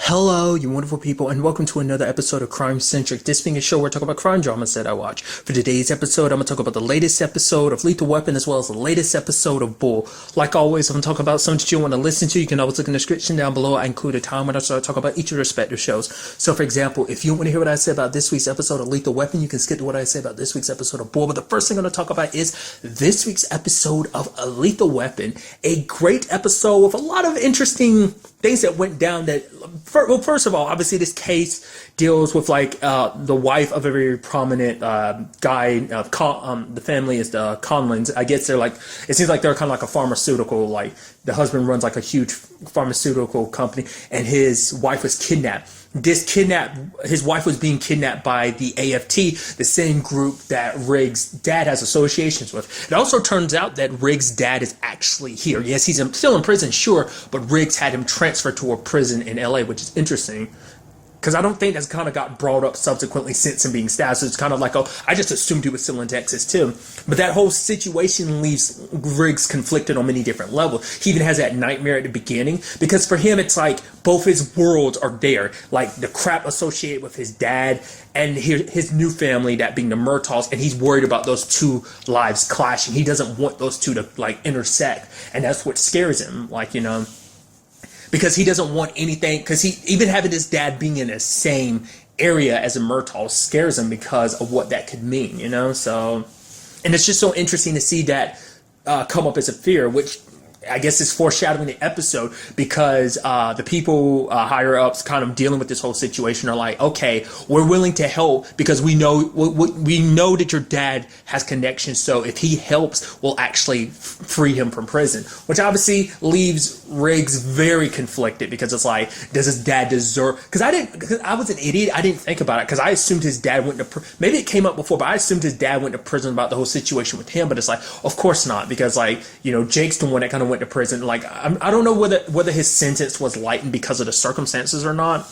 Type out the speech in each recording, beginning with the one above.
Hello, you wonderful people, and welcome to another episode of Crime Centric. This being a show where I talk about crime dramas that I watch. For today's episode, I'm going to talk about the latest episode of Lethal Weapon as well as the latest episode of Bull. Like always, I'm going to talk about something that you want to listen to. You can always look in the description down below. I include a time when I start talking about each of the respective shows. So, for example, if you want to hear what I say about this week's episode of Lethal Weapon, you can skip to what I say about this week's episode of Bull. But the first thing I'm going to talk about is this week's episode of Lethal Weapon. A great episode with a lot of interesting things that went down that, well, first of all, obviously this case deals with like the wife of a very prominent guy. The family is the Conlins. I guess they're like, it seems like they're kind of like a pharmaceutical, like the husband runs like a huge pharmaceutical company and his wife was kidnapped. His wife was being kidnapped by the AFT, the same group that Riggs' dad has associations with. It also turns out that Riggs' dad is actually here. Yes, he's still in prison, sure, but Riggs had him transferred to a prison in LA, which is interesting. Because I don't think that's kind of got brought up subsequently since him being stabbed. So it's kind of like, oh, I just assumed he was still in Texas too. But that whole situation leaves Riggs conflicted on many different levels. He even has that nightmare at the beginning. Because for him, it's like both his worlds are there. Like the crap associated with his dad and his new family, that being the Murtaughs. And he's worried about those two lives clashing. He doesn't want those two to like intersect. And that's what scares him. Like, you know, because he doesn't want anything, because he even having his dad being in the same area as a Murtaugh scares him because of what that could mean, you know. So, and it's just so interesting to see that come up as a fear, which I guess is foreshadowing the episode, because the people higher ups kind of dealing with this whole situation are like, okay, we're willing to help because we know that your dad has connections. So if he helps, we'll actually free him from prison, which obviously leaves Riggs very conflicted, because it's like, does his dad deserve? Because I was an idiot. I didn't think about it, because I assumed his dad went to maybe it came up before, but I assumed his dad went to prison about the whole situation with him. But it's like, of course not, because like, you know, Jake's the one that kind of went to prison. Like, I don't know whether his sentence was lightened because of the circumstances or not.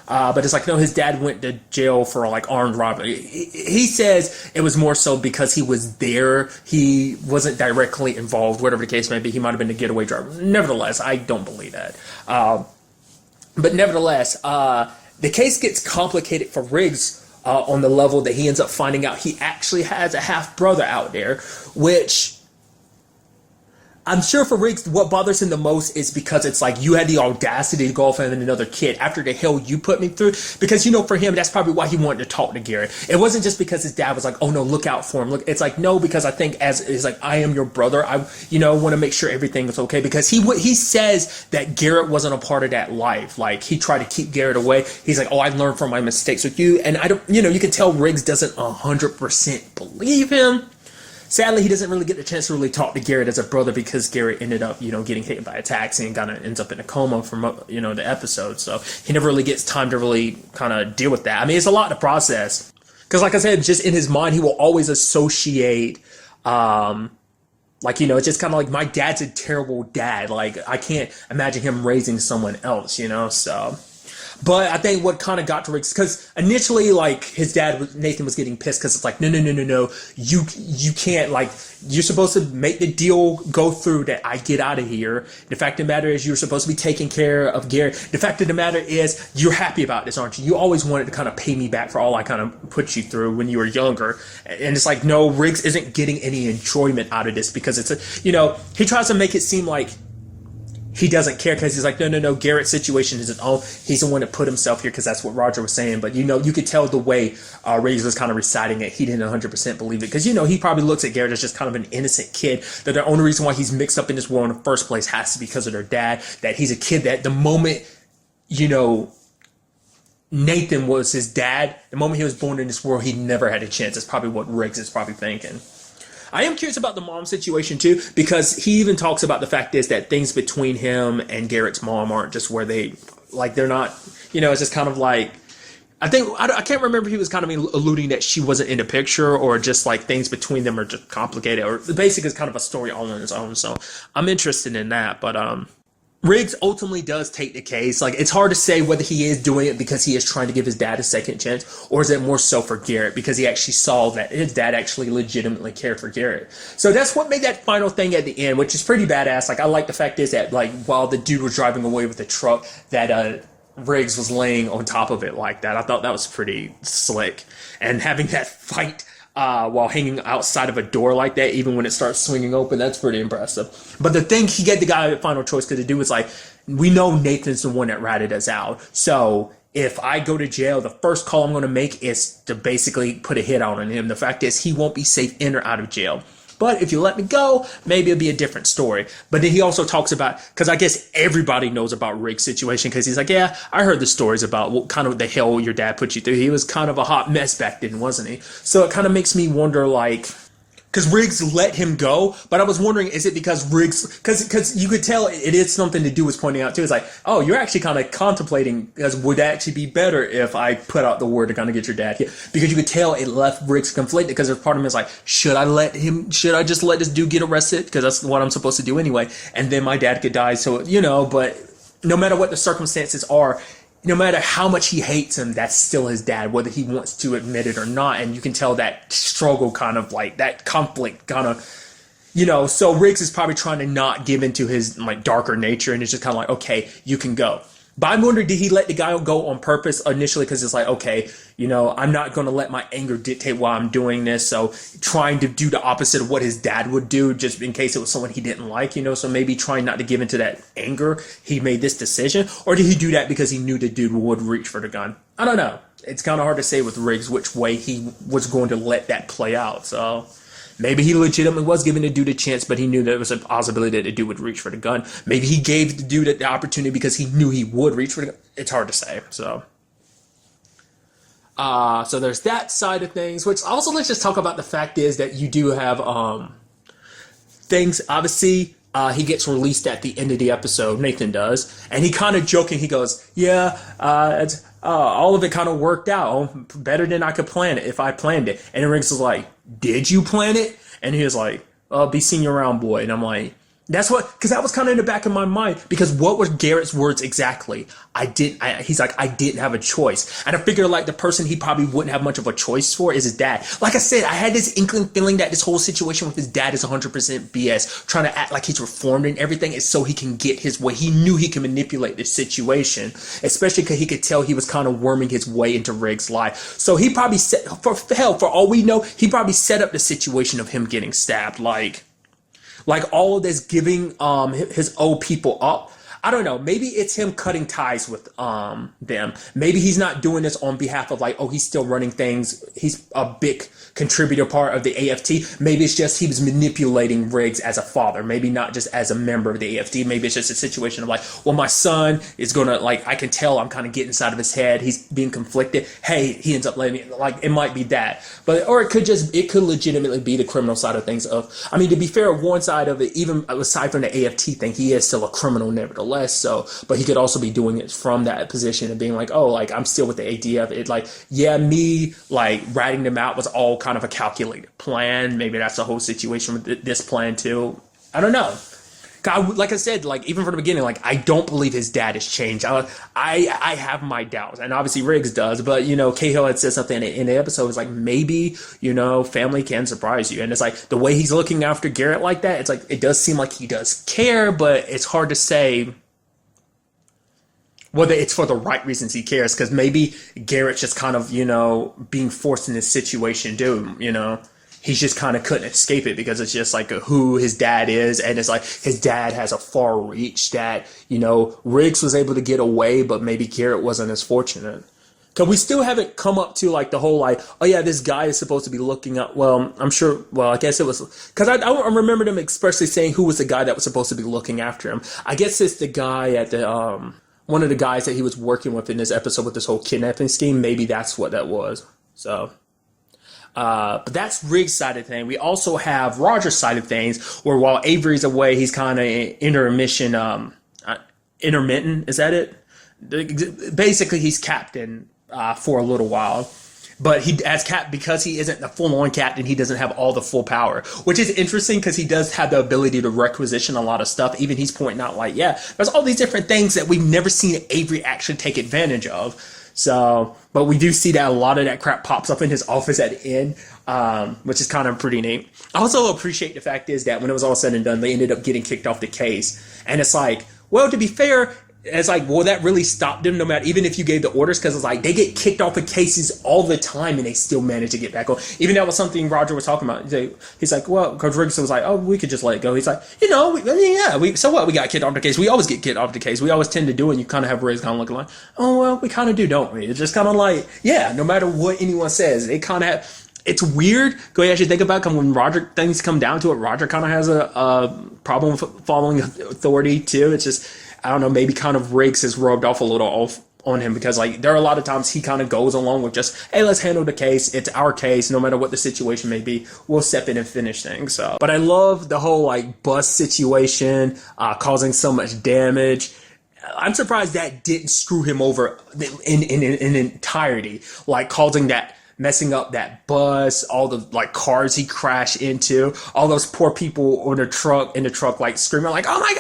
But it's like, no, his dad went to jail for like armed robbery. He says it was more so because he was there. He wasn't directly involved, whatever the case may be. He might have been a getaway driver. Nevertheless, I don't believe that. But nevertheless, the case gets complicated for Riggs on the level that he ends up finding out he actually has a half brother out there, which I'm sure for Riggs, what bothers him the most is because it's like, you had the audacity to go off and another kid after the hell you put me through. Because, you know, for him, that's probably why he wanted to talk to Garrett. It wasn't just because his dad was like, oh no, look out for him. Look, it's like, no, because I think as it's like, I am your brother. I, you know, want to make sure everything is okay, because he says that Garrett wasn't a part of that life. Like, he tried to keep Garrett away. He's like, oh, I learned from my mistakes with you. And I don't, you know, you can tell Riggs doesn't 100% believe him. Sadly, he doesn't really get the chance to really talk to Garrett as a brother, because Garrett ended up, you know, getting hit by a taxi and kind of ends up in a coma from, you know, the episode. So he never really gets time to really kind of deal with that. I mean, it's a lot to process, because like I said, just in his mind, he will always associate, like, you know, it's just kind of like, my dad's a terrible dad. Like, I can't imagine him raising someone else, you know, so. But I think what kind of got to Riggs, because initially, like, his dad, Nathan, was getting pissed, because it's like, no, you can't, like, you're supposed to make the deal go through that I get out of here. The fact of the matter is, you're supposed to be taking care of Garrett. The fact of the matter is, you're happy about this, aren't you? You always wanted to kind of pay me back for all I kind of put you through when you were younger. And it's like, no, Riggs isn't getting any enjoyment out of this, because it's a, you know, he tries to make it seem like he doesn't care, because he's like, no, Garrett's situation is his own. He's the one that put himself here, because that's what Roger was saying. But, you know, you could tell the way Riggs was kind of reciting it, he didn't 100% believe it. Because, you know, he probably looks at Garrett as just kind of an innocent kid, that the only reason why he's mixed up in this world in the first place has to be because of their dad, that he's a kid that the moment, you know, Nathan was his dad, the moment he was born in this world, he never had a chance. That's probably what Riggs is probably thinking. I am curious about the mom situation too, because he even talks about the fact is that things between him and Garrett's mom aren't just where they, like, they're not, you know, it's just kind of like, I can't remember if he was kind of alluding that she wasn't in the picture, or just like things between them are just complicated, or the basic is kind of a story all on its own. So I'm interested in that, but Riggs ultimately does take the case. Like, it's hard to say whether he is doing it because he is trying to give his dad a second chance, or is it more so for Garrett because he actually saw that his dad actually legitimately cared for Garrett. So that's what made that final thing at the end, which is pretty badass. Like, I like the fact is that, like, while the dude was driving away with the truck, that Riggs was laying on top of it like that. I thought that was pretty slick. And having that fight while hanging outside of a door like that, even when it starts swinging open, that's pretty impressive. But the thing, he gave the guy a final choice because the dude was like, we know Nathan's the one that ratted us out. So if I go to jail, the first call I'm going to make is to basically put a hit out on him. The fact is, he won't be safe in or out of jail. But if you let me go, maybe it'll be a different story. But then he also talks about, because I guess everybody knows about Rick's situation, because he's like, yeah, I heard the stories about what kind of the hell your dad put you through. He was kind of a hot mess back then, wasn't he? So it kind of makes me wonder, like, because Riggs let him go, but I was wondering, is it because Riggs, because you could tell it is something to do with pointing out too. It's like, oh, you're actually kind of contemplating, because would it actually be better if I put out the word to kind of get your dad here? Because you could tell it left Riggs conflicted, because there's part of him is like, should I just let this dude get arrested? Because that's what I'm supposed to do anyway. And then my dad could die. So, but no matter what the circumstances are, no matter how much he hates him, that's still his dad, whether he wants to admit it or not. And you can tell that struggle, kind of like that conflict kind of, so Riggs is probably trying to not give into his like darker nature. And it's just kind of like, okay, you can go. But I'm wondering, did he let the guy go on purpose initially? Because it's like, okay, I'm not going to let my anger dictate why I'm doing this. So trying to do the opposite of what his dad would do, just in case it was someone he didn't like, so maybe trying not to give into that anger, he made this decision. Or did he do that because he knew the dude would reach for the gun? I don't know. It's kind of hard to say with Riggs which way he was going to let that play out. So maybe he legitimately was giving the dude a chance, but he knew there was a possibility that the dude would reach for the gun. Maybe he gave the dude the opportunity because he knew he would reach for the gun. It's hard to say. So there's that side of things, which also, let's just talk about the fact is that you do have things. Obviously, he gets released at the end of the episode. Nathan does. And he kind of joking. He goes, yeah, all of it kind of worked out better than I could plan it if I planned it. And Riggs was like, did you plan it? And he was like, be seeing you around, boy. And I'm like, because that was kind of in the back of my mind, because what were Garrett's words exactly? He's like, I didn't have a choice. And I figure like the person he probably wouldn't have much of a choice for is his dad. Like I said, I had this inkling feeling that this whole situation with his dad is 100% BS, trying to act like he's reformed and everything is so he can get his way. He knew he could manipulate this situation, especially because he could tell he was kind of worming his way into Riggs' life. So he probably for all we know, he probably set up the situation of him getting stabbed. Like all of this giving his old people up. I don't know. Maybe it's him cutting ties with them. Maybe he's not doing this on behalf of like, oh, he's still running things. He's a big contributor part of the AFT. Maybe it's just he was manipulating Riggs as a father. Maybe not just as a member of the AFT. Maybe it's just a situation of like, well, my son is gonna like, I can tell I'm kind of getting inside of his head. He's being conflicted. Hey, he ends up letting me, like, it might be that. Or it could legitimately be the criminal side of things to be fair, one side of it, even aside from the AFT thing, he is still a criminal nevertheless. So, but he could also be doing it from that position of being like, oh, like I'm still with the idea of it. Like, yeah, me like ratting them out was all kind of a calculated plan. Maybe that's the whole situation with this plan too. I don't know. Like I said, like even from the beginning, like I don't believe his dad has changed. I have my doubts, and obviously Riggs does. But Cahill had said something in the episode. It's like maybe family can surprise you, and it's like the way he's looking after Garrett like that. It's like it does seem like he does care, but it's hard to say whether it's for the right reasons he cares, because maybe Garrett's just kind of, being forced in this situation too, He's just kind of couldn't escape it because it's just like who his dad is. And it's like his dad has a far reach that, Riggs was able to get away, but maybe Garrett wasn't as fortunate. Because we still haven't come up to like the whole like, oh yeah, this guy is supposed to be looking up. Well, I'm sure. Well, I guess it was because I don't remember them expressly saying who was the guy that was supposed to be looking after him. I guess it's the guy at the one of the guys that he was working with in this episode with this whole kidnapping scheme. Maybe that's what that was. So. But that's Riggs' side of things. We also have Roger's side of things, where while Avery's away, he's kind of intermittent. Is that it? Basically, he's captain for a little while. But because he isn't the full-on captain, he doesn't have all the full power, which is interesting because he does have the ability to requisition a lot of stuff. Even he's pointing out like, yeah, there's all these different things that we've never seen Avery actually take advantage of. So, but we do see that a lot of that crap pops up in his office at the end, which is kind of pretty neat. I also appreciate the fact is that when it was all said and done, they ended up getting kicked off the case. And it's like, well, to be fair, it's like, will that really stop them no matter, even if you gave the orders? Because it's like, they get kicked off of cases all the time and they still manage to get back on. Even that was something Roger was talking about. He's like, well, Coach Riggs was like, oh, we could just let it go. He's like, so what? We got kicked off the case. We always get kicked off the case. We always tend to do it. And you kind of have Riggs kind of looking like, oh, well, we kind of do, don't we? It's just kind of like, yeah, no matter what anyone says, they kind of have, it's weird. Go ahead, actually think about it. When Roger, things come down to it, Roger kind of has a problem with following authority too. It's just, I don't know, maybe kind of Riggs has rubbed off a little off on him, because like there are a lot of times he kind of goes along with just, hey, let's handle the case. It's our case, no matter what the situation may be. We'll step in and finish things. So, but I love the whole like bus situation, causing so much damage. I'm surprised that didn't screw him over in entirety, like causing that, messing up that bus, all the like cars he crashed into, all those poor people in the truck like screaming like, oh my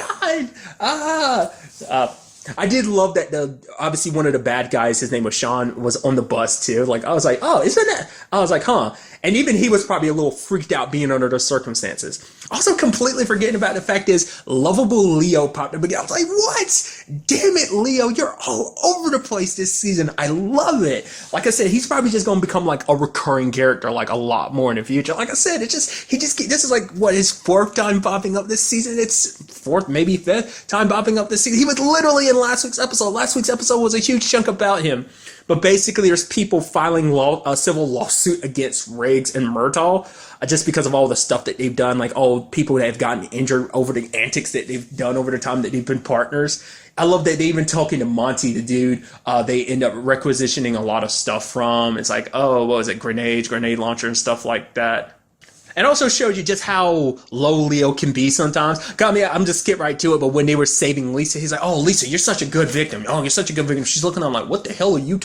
god, I did love that obviously one of the bad guys, his name was Sean, was on the bus too. Like, I was like, oh, isn't that? I was like, huh. And even he was probably a little freaked out being under those circumstances. Also completely forgetting about the fact is lovable Leo popped up again. I was like, what? Damn it, Leo, you're all over the place this season. I love it. Like I said, he's probably just going to become like a recurring character like a lot more in the future. Like I said, this is like what, his fourth time popping up this season? It's fourth, maybe fifth time popping up this season. He was literally in last week's episode. Last week's episode was a huge chunk about him. But basically, there's people filing a civil lawsuit against Riggs and Murtaugh just because of all the stuff that they've done, like all people that have gotten injured over the antics that they've done over the time that they've been partners. I love that they even talking to Monty, the dude, they end up requisitioning a lot of stuff from. It's like, oh, what was it, grenade launcher and stuff like that. And also showed you just how low Leo can be sometimes. Got me, I'm just skip right to it, but when they were saving Lisa, he's like, oh, Lisa, you're such a good victim. Oh, you're such a good victim. She's looking at him like, what the hell are you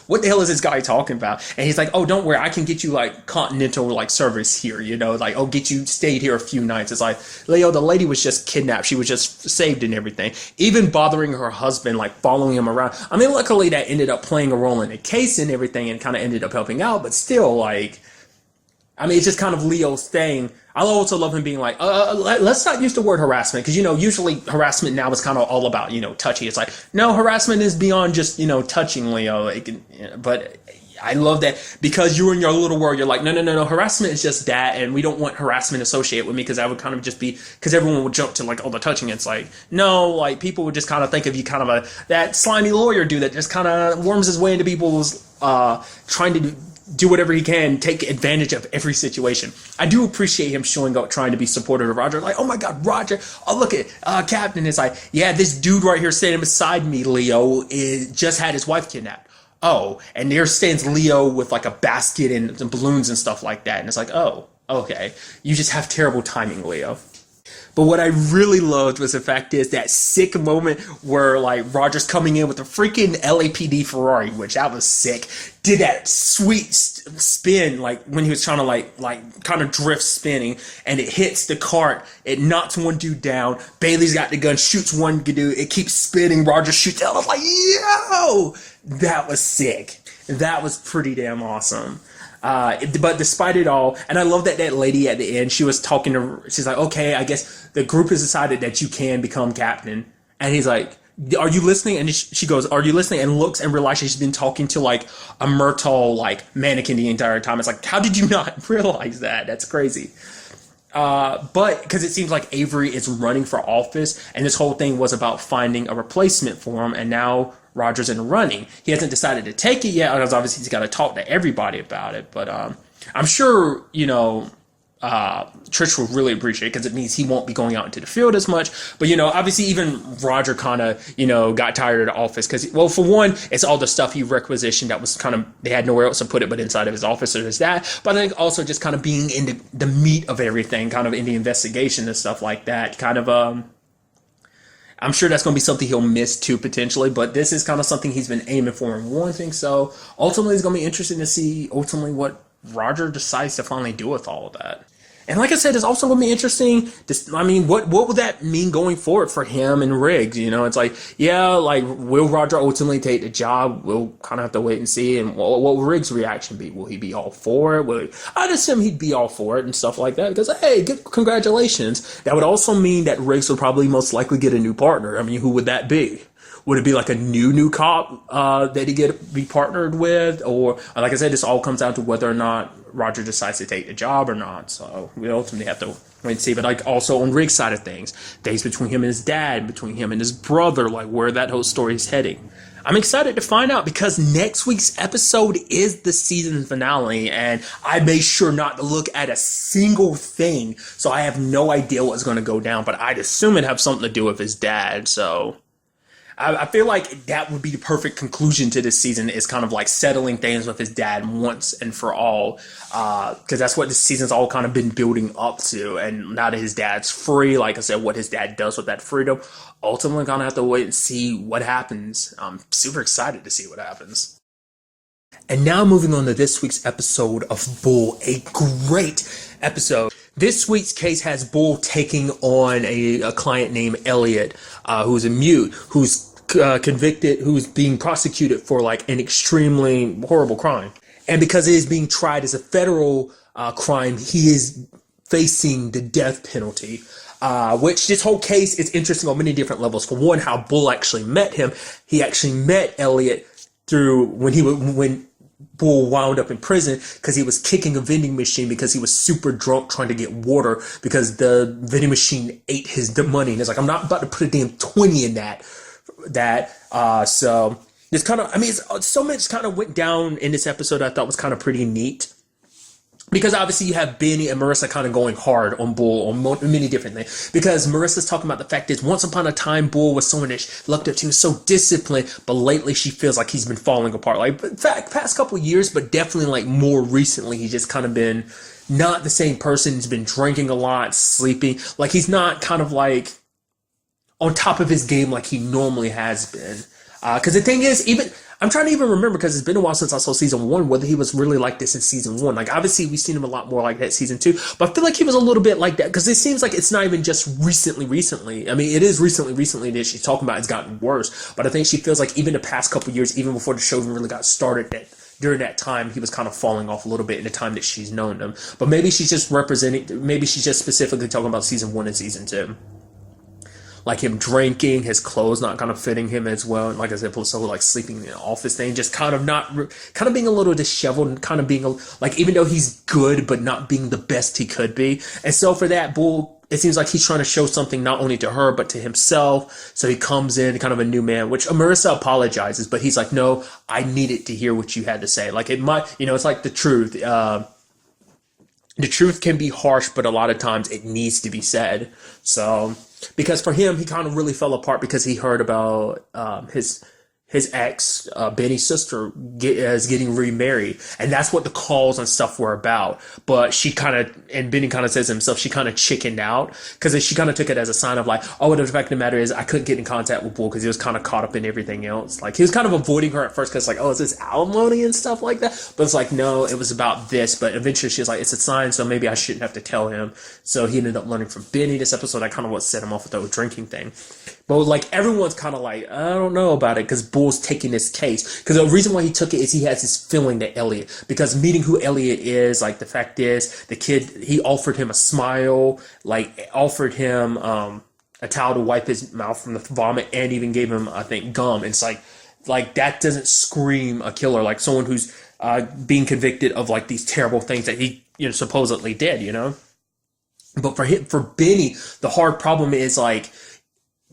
what the hell is this guy talking about? And he's like, oh, don't worry, I can get you like continental like service here, you know, like, oh, get you stayed here a few nights. It's like, Leo, the lady was just kidnapped. She was just saved and everything. Even bothering her husband, like following him around. I mean, luckily that ended up playing a role in the case and everything and kind of ended up helping out, but still, like, I mean, it's just kind of Leo's thing. I also love him being like, let's not use the word harassment, because, you know, usually harassment now is kind of all about, you know, touchy. It's like, no, harassment is beyond just, you know, touching Leo. But I love that because you're in your little world. You're like, no, harassment is just that, and we don't want harassment associated with me, because that would kind of just be, because everyone would jump to like all the touching. It's like, no, like people would just kind of think of you kind of that slimy lawyer dude that just kind of worms his way into people's trying to do whatever he can, take advantage of every situation. I do appreciate him showing up, trying to be supportive of Roger. Like, oh my God, Roger. Oh, look at Captain. It's like, yeah, this dude right here standing beside me, Leo, just had his wife kidnapped. Oh, and there stands Leo with like a basket and some balloons and stuff like that. And it's like, oh, okay. You just have terrible timing, Leo. But what I really loved was the fact is that sick moment where like Roger's coming in with a freaking LAPD Ferrari, which that was sick. Did that sweet spin, like when he was trying to like kind of drift spinning, and it hits the cart. It knocks one dude down. Bailey's got the gun, shoots one dude. It keeps spinning. Roger shoots out. I was like, yo, that was sick. That was pretty damn awesome. But despite it all, and I love that lady at the end, she was talking to, she's like, okay, I guess the group has decided that you can become captain. And he's like, are you listening? And she goes, are you listening? And looks and realizes she's been talking to like a Murtaugh like mannequin the entire time. It's like, how did you not realize that? That's crazy. But because it seems like Avery is running for office, and this whole thing was about finding a replacement for him, and now Roger's in the running. He hasn't decided to take it yet, because obviously he's got to talk to everybody about it. But I'm sure, you know, Trish will really appreciate it, because it means he won't be going out into the field as much. But, you know, obviously even Roger kind of, you know, got tired of the office because, well, for one, it's all the stuff he requisitioned that was kind of, they had nowhere else to put it but inside of his office. So there's that. But I think also just kind of being in the meat of everything, kind of in the investigation and stuff like that, kind of, I'm sure that's going to be something he'll miss too, potentially, but this is kind of something he's been aiming for and wanting. So ultimately, it's going to be interesting to see ultimately what Roger decides to finally do with all of that. And like I said, it's also going to be interesting. I mean, what would that mean going forward for him and Riggs? You know, it's like, yeah, like, will Roger ultimately take the job? We'll kind of have to wait and see. And what will Riggs' reaction be? Will he be all for it? I'd assume he'd be all for it and stuff like that, because, hey, congratulations. That would also mean that Riggs would probably most likely get a new partner. I mean, who would that be? would it be like a new cop that he be partnered with, or like I said, this all comes down to whether or not Roger decides to take the job or not. So we ultimately have to wait and see. But like also on Rick's side of things between him and his dad, between him and his brother, like where that whole story is heading. I'm excited to find out because next week's episode is the season finale, and I made sure not to look at a single thing, so I have no idea what's going to go down, but I'd assume it'd have something to do with his dad. So I feel like that would be the perfect conclusion to this season, is kind of like settling things with his dad once and for all, because that's what this season's all kind of been building up to. And now that his dad's free, like I said, what his dad does with that freedom, ultimately gonna have to wait and see what happens. I'm super excited to see what happens. And now moving on to this week's episode of Bull, a great episode. This week's case has Bull taking on a client named Elliot, who's a mute, who's convicted, who's being prosecuted for like an extremely horrible crime. And because it is being tried as a federal crime, he is facing the death penalty. Which this whole case is interesting on many different levels. For one, how Bull actually met him. He actually met Elliot through when Bull wound up in prison, because he was kicking a vending machine because he was super drunk trying to get water because the vending machine ate the money. And it's like, I'm not about to put a damn 20 in that. So it's kind of, I mean, it's so much kind of went down in this episode I thought was kind of pretty neat. Because obviously you have Benny and Marissa kind of going hard on Bull on many different things. Because Marissa's talking about the fact is, once upon a time, Bull was someone that she looked up to, was so disciplined, but lately she feels like he's been falling apart. Like, in fact, past couple of years, but definitely like more recently, he's just kind of been not the same person. He's been drinking a lot, sleeping. Like, he's not kind of like on top of his game like he normally has been. Because the thing is, I'm trying to even remember, because it's been a while since I saw season 1, whether he was really like this in season 1. Like, obviously, we've seen him a lot more like that season 2, but I feel like he was a little bit like that, because it seems like it's not even just recently. I mean, it is recently that she's talking about it's gotten worse, but I think she feels like even the past couple years, even before the show even really got started, that during that time, he was kind of falling off a little bit in the time that she's known him. But maybe she's just specifically talking about season 1 and season 2. Like him drinking, his clothes not kind of fitting him as well. And like I said, so like sleeping in the office thing, just kind of being a little disheveled, and kind of being like, even though he's good, but not being the best he could be. And so for that, Bull, it seems like he's trying to show something not only to her, but to himself. So he comes in kind of a new man, which Marissa apologizes, but he's like, no, I needed to hear what you had to say. Like, it might, it's like the truth. The truth can be harsh, but a lot of times it needs to be said. So, because for him, he kind of really fell apart because he heard about his ex, Benny's sister, is getting remarried. And that's what the calls and stuff were about. But and Benny kind of says himself, she kind of chickened out, because she kind of took it as a sign of like, oh, the fact of the matter is I couldn't get in contact with Bull because he was kind of caught up in everything else. Like, he was kind of avoiding her at first because like, oh, is this alimony and stuff like that? But it's like, no, it was about this. But eventually she was like, it's a sign, so maybe I shouldn't have to tell him. So he ended up learning from Benny this episode. That kind of what set him off with the drinking thing. But like, everyone's kind of like, I don't know about it, because Bull's taking this case. Because the reason why he took it is he has this feeling that Elliot, because meeting who Elliot is, like the fact is, the kid, he offered him a smile, like offered him a towel to wipe his mouth from the vomit, and even gave him, I think, gum. And it's like that doesn't scream a killer, like someone who's being convicted of like these terrible things that he supposedly did, But for Benny, the hard problem is like,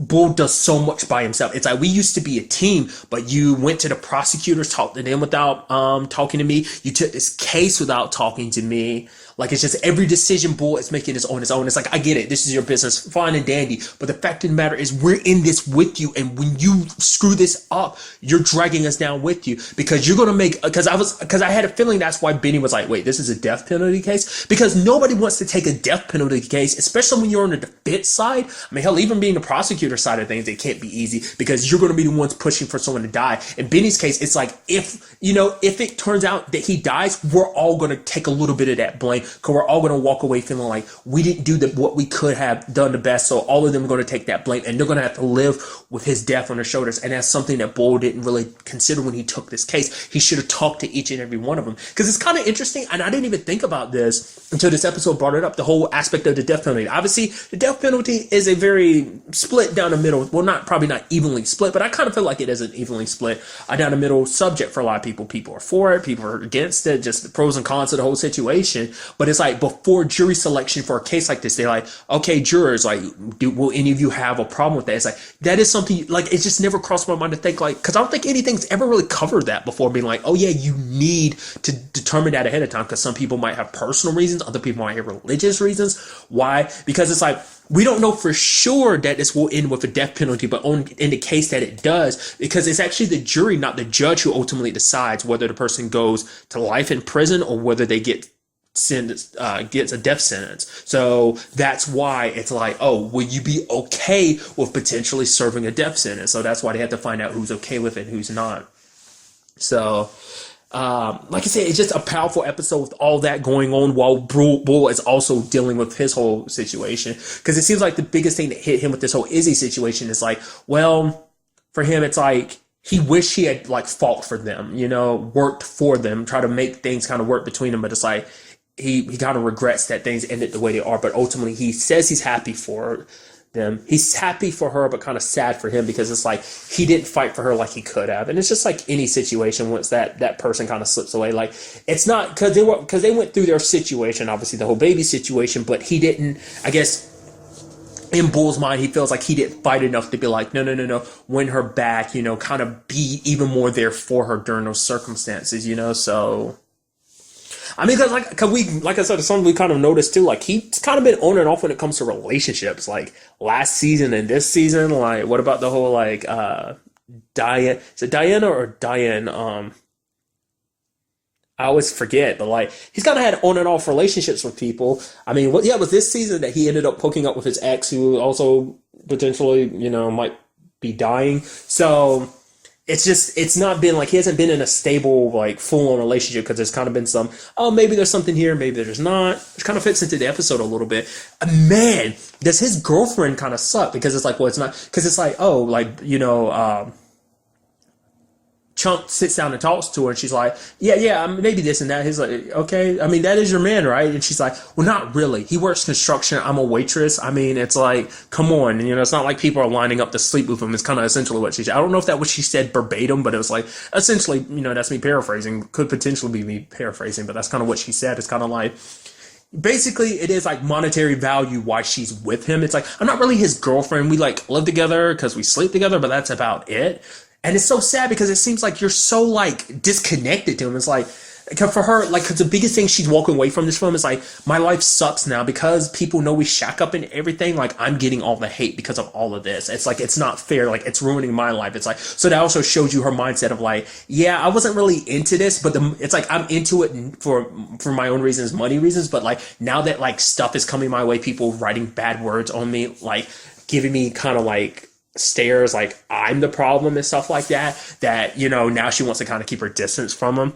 Bull does so much by himself. It's like, we used to be a team, but you went to the prosecutors, talked to them without talking to me. You took this case without talking to me. Like, it's just every decision Bull is making is on his own. It's like, I get it. This is your business. Fine and dandy. But the fact of the matter is, we're in this with you. And when you screw this up, you're dragging us down with you, because you're going to make, because I had a feeling that's why Benny was like, wait, this is a death penalty case? Because nobody wants to take a death penalty case, especially when you're on the defense side. I mean, hell, even being the prosecutor side of things, it can't be easy, because you're going to be the ones pushing for someone to die. In Benny's case, it's like, if it turns out that he dies, we're all going to take a little bit of that blame, because we're all going to walk away feeling like we didn't do what we could have done the best. So all of them are going to take that blame, and they're going to have to live with his death on their shoulders. And that's something that Bull didn't really consider when he took this case. He should have talked to each and every one of them, because it's kind of interesting. And I didn't even think about this until this episode brought it up. The whole aspect of the death penalty. Obviously, the death penalty is a very split down the middle. Well, probably not evenly split, but I kind of feel like it is an evenly split down the middle subject for a lot of people. People are for it, people are against it, just the pros and cons of the whole situation. But it's like, before jury selection for a case like this, they're like, okay, jurors, like, will any of you have a problem with that? It's like, that is something, like, it just never crossed my mind to think, like, because I don't think anything's ever really covered that before, being like, oh yeah, you need to determine that ahead of time, because some people might have personal reasons, other people might have religious reasons. Why? Because it's like, we don't know for sure that this will end with a death penalty, but in the case that it does, because it's actually the jury, not the judge, who ultimately decides whether the person goes to life in prison or whether they gets a death sentence. So that's why it's like, oh, will you be okay with potentially serving a death sentence? So that's why they have to find out who's okay with it and who's not. So like I said, it's just a powerful episode with all that going on, while Bull is also dealing with his whole situation. Because it seems like the biggest thing that hit him with this whole Izzy situation is like, well, for him, it's like, he wished he had like fought for them, worked for them, try to make things kind of work between them. But it's like, he kind of regrets that things ended the way they are. But ultimately, he says he's happy for them. He's happy for her, but kind of sad for him, because it's like, he didn't fight for her like he could have. And it's just like any situation, once that person kind of slips away, like, it's not because they went through their situation, obviously the whole baby situation, but he didn't, I guess, in Bull's mind, he feels like he didn't fight enough to be like, no, win her back, kind of be even more there for her during those circumstances, so. I mean, cause like I said, it's something we kind of noticed too. Like, he's kind of been on and off when it comes to relationships. Like, last season and this season, like, what about the whole, like, Diane? Is it Diana or Diane? I always forget, but like, he's kind of had on and off relationships with people. I mean, it was this season that he ended up hooking up with his ex, who also potentially, might be dying. So it's not been like, he hasn't been in a stable, like, full-on relationship, because there's kind of been some, oh, maybe there's something here, maybe there's not. Which kind of fits into the episode a little bit. Man, does his girlfriend kind of suck, because it's like, well, it's not, because it's like, oh, like, Chunk sits down and talks to her, and she's like, yeah, maybe this and that. He's like, okay, I mean, that is your man, right? And she's like, well, not really. He works construction. I'm a waitress. I mean, it's like, come on. And, it's not like people are lining up to sleep with him. It's kind of essentially what she said. I don't know if that was she said verbatim, but it was like, essentially, that's me paraphrasing. Could potentially be me paraphrasing, but that's kind of what she said. It's kind of like, basically, it is like monetary value why she's with him. It's like, I'm not really his girlfriend. We like live together because we sleep together, but that's about it. And it's so sad, because it seems like you're so like disconnected to him. It's like, for her, like, because the biggest thing she's walking away from this film is like, my life sucks now because people know we shack up and everything. Like, I'm getting all the hate because of all of this. It's like, it's not fair. Like, it's ruining my life. It's like, so that also shows you her mindset of like, yeah, I wasn't really into this, but it's like, I'm into it for my own reasons, money reasons. But like, now that like stuff is coming my way, people writing bad words on me, like giving me kind of like stares like I'm the problem and stuff like that now she wants to kind of keep her distance from him,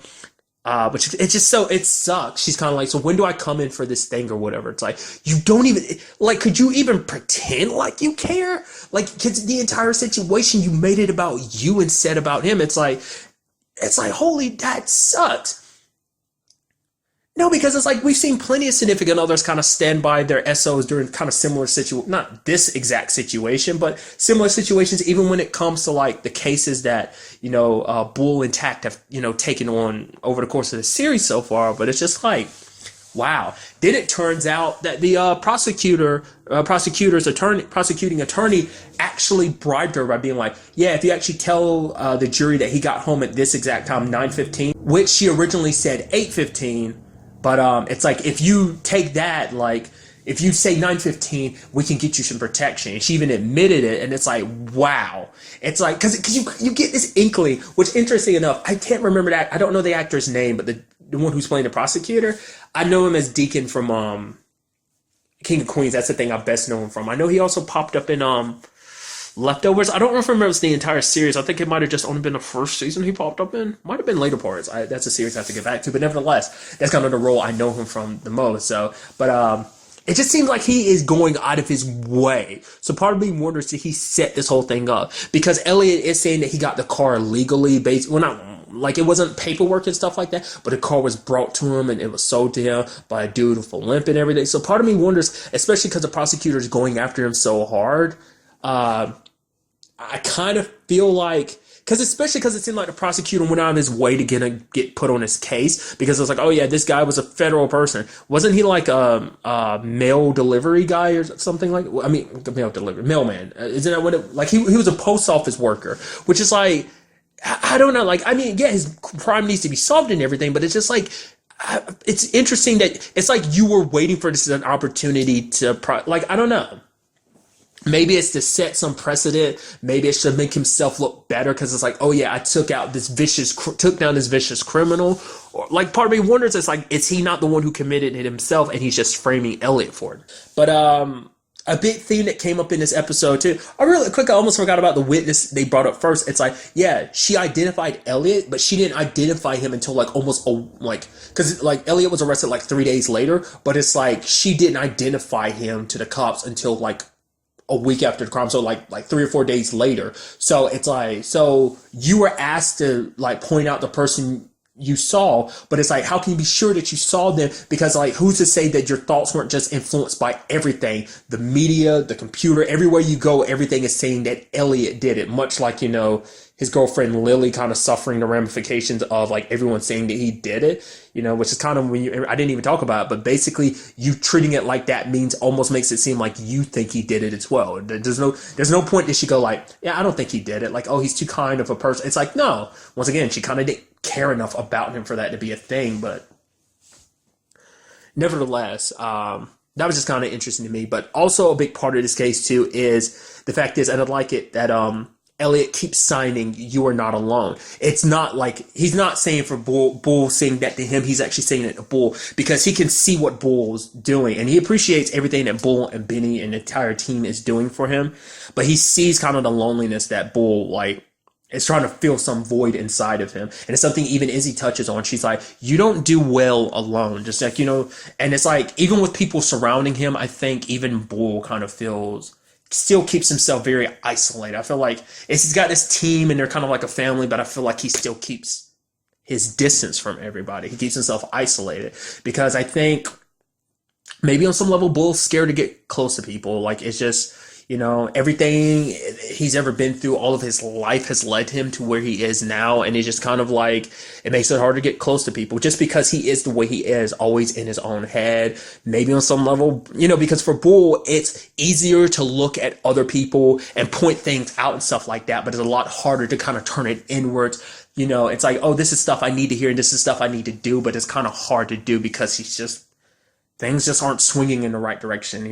but it's just so, it sucks. She's kind of like, so when do I come in for this thing or whatever? It's like, you don't even, like, could you even pretend like you care? Like, cause the entire situation, you made it about you instead about him. It's like, holy, that sucks. No, because it's like, we've seen plenty of significant others kind of stand by their SOs during kind of similar not this exact situation, but similar situations, even when it comes to like the cases that, Bull and Tact have, taken on over the course of the series so far. But it's just like, wow. Then it turns out that the prosecuting attorney actually bribed her by being like, yeah, if you actually tell the jury that he got home at this exact time, 9:15, which she originally said 8:15. But it's like, if you take that, like, if you say 9:15, we can get you some protection. And she even admitted it, and it's like, wow. It's like, because you get this inkling, which, interesting enough, I can't remember that. I don't know the actor's name, but the one who's playing the prosecutor, I know him as Deacon from King of Queens. That's the thing I best know him from. I know he also popped up in Leftovers. I don't remember if it was the entire series. I think it might have just only been the first season he popped up in. Might have been later parts. That's a series I have to get back to. But nevertheless, that's kind of the role I know him from the most. So, but it just seems like he is going out of his way. So part of me wonders, did he set this whole thing up? Because Elliot is saying that he got the car legally, based. Well, not like it wasn't paperwork and stuff like that, but the car was brought to him and it was sold to him by a dude with a limp and everything. So part of me wonders, especially because the prosecutor is going after him so hard. I kind of feel like, especially because it seemed like the prosecutor went out of his way to get put on his case, because it was like, oh yeah, this guy was a federal person. Wasn't he like a mail delivery guy or something like? I mean, mailman. Isn't that what it? Like he was a post office worker, which is like, I don't know. Like, I mean, yeah, his crime needs to be solved and everything, but it's just like, it's interesting that it's like you were waiting for this as an opportunity to, like, I don't know. Maybe it's to set some precedent. Maybe it's to make himself look better, because it's like, oh yeah, I took down this vicious criminal. Or like, part of me wonders, it's like, is he not the one who committed it himself, and he's just framing Elliot for it? But a big theme that came up in this episode too. I almost forgot about the witness they brought up first. It's like, yeah, she identified Elliot, but she didn't identify him until like because like Elliot was arrested like 3 days later, but it's like she didn't identify him to the cops until like a week after the crime, so like 3 or 4 days later. So it's like, so you were asked to like point out the person you saw, but it's like, how can you be sure that you saw them? Because like, who's to say that your thoughts weren't just influenced by everything, the media, the computer, everywhere you go, everything is saying that Elliot did it, much like, you know, his girlfriend Lily kind of suffering the ramifications of like everyone saying that he did it, you know, which is kind of I didn't even talk about it, but basically you treating it like that almost makes it seem like you think he did it as well. There's no point that she go like, yeah, I don't think he did it. Like, oh, he's too kind of a person. It's like, no, once again, she kind of didn't care enough about him for that to be a thing. But nevertheless, that was just kind of interesting to me. But also a big part of this case too is the fact is, and I like it that, Elliot keeps signing, "You are not alone." It's not like he's not saying for Bull saying that to him. He's actually saying it to Bull because he can see what Bull's doing, and he appreciates everything that Bull and Benny and the entire team is doing for him. But he sees kind of the loneliness that Bull like is trying to fill some void inside of him, and it's something even Izzy touches on. She's like, "You don't do well alone," just like, you know. And it's like, even with people surrounding him, I think even Bull kind of still keeps himself very isolated. I feel like he's got this team and they're kind of like a family, but I feel like he still keeps his distance from everybody. He keeps himself isolated because I think maybe on some level Bull's scared to get close to people. Like, it's just, you know, everything he's ever been through, all of his life has led him to where he is now. And it's just kind of like, it makes it hard to get close to people just because he is the way he is, always in his own head. Maybe on some level, you know, because for Bull, it's easier to look at other people and point things out and stuff like that. But it's a lot harder to kind of turn it inwards. You know, it's like, oh, this is stuff I need to hear and this is stuff I need to do. But it's kind of hard to do because things just aren't swinging in the right direction.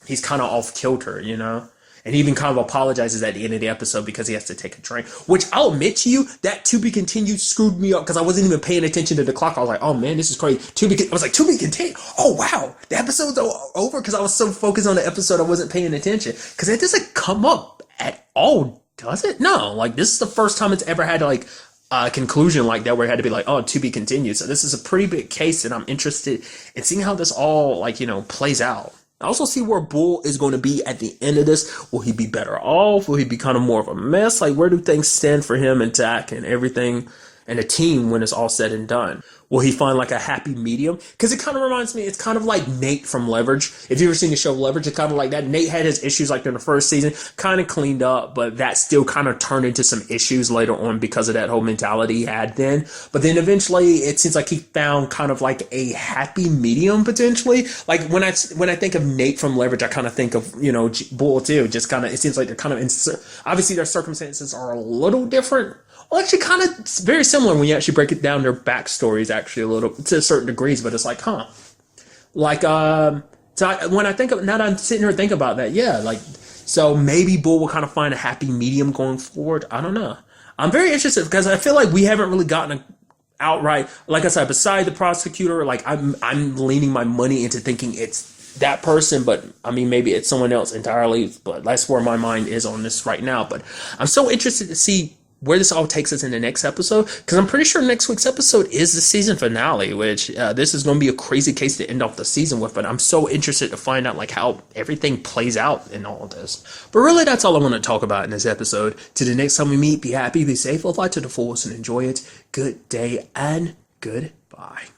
He's kind of off kilter, you know? And he even kind of apologizes at the end of the episode because he has to take a drink, which I'll admit to you, that to be continued screwed me up because I wasn't even paying attention to the clock. I was like, oh man, this is crazy. I was like, to be continued. Oh wow, the episode's over, because I was so focused on the episode I wasn't paying attention. Because it doesn't come up at all, does it? No, like this is the first time it's ever had like a conclusion like that where it had to be like, oh, to be continued. So this is a pretty big case and I'm interested in seeing how this all like, you know, plays out. I also see where Bull is going to be at the end of this. Will he be better off? Will he be kind of more of a mess? Like, where do things stand for him and Dak and everything and the team when it's all said and done? Will he find like a happy medium? Because it kind of reminds me, it's kind of like Nate from Leverage. If you've ever seen the show Leverage, it's kind of like that. Nate had his issues like in the first season, kind of cleaned up, but that still kind of turned into some issues later on because of that whole mentality he had then. But then eventually it seems like he found kind of like a happy medium potentially. Like when I think of Nate from Leverage, I kind of think of, you know, Bull too. Just kind of, it seems like they're kind of, obviously their circumstances are a little different. Well, actually, kind of very similar when you actually break it down. Their backstories actually a little to certain degrees, but it's like, huh? Like, when I think of now that I'm sitting here and thinking about that, yeah, like, so maybe Bull will kind of find a happy medium going forward. I don't know. I'm very interested because I feel like we haven't really gotten a outright, like I said, beside the prosecutor, like I'm leaning my money into thinking it's that person, but I mean, maybe it's someone else entirely, but that's where my mind is on this right now. But I'm so interested to see where this all takes us in the next episode, because I'm pretty sure next week's episode is the season finale, which this is going to be a crazy case to end off the season with, but I'm so interested to find out like how everything plays out in all of this. But really, that's all I want to talk about in this episode. To the next time we meet, be happy, be safe, live life to the fullest, and enjoy it. Good day and goodbye.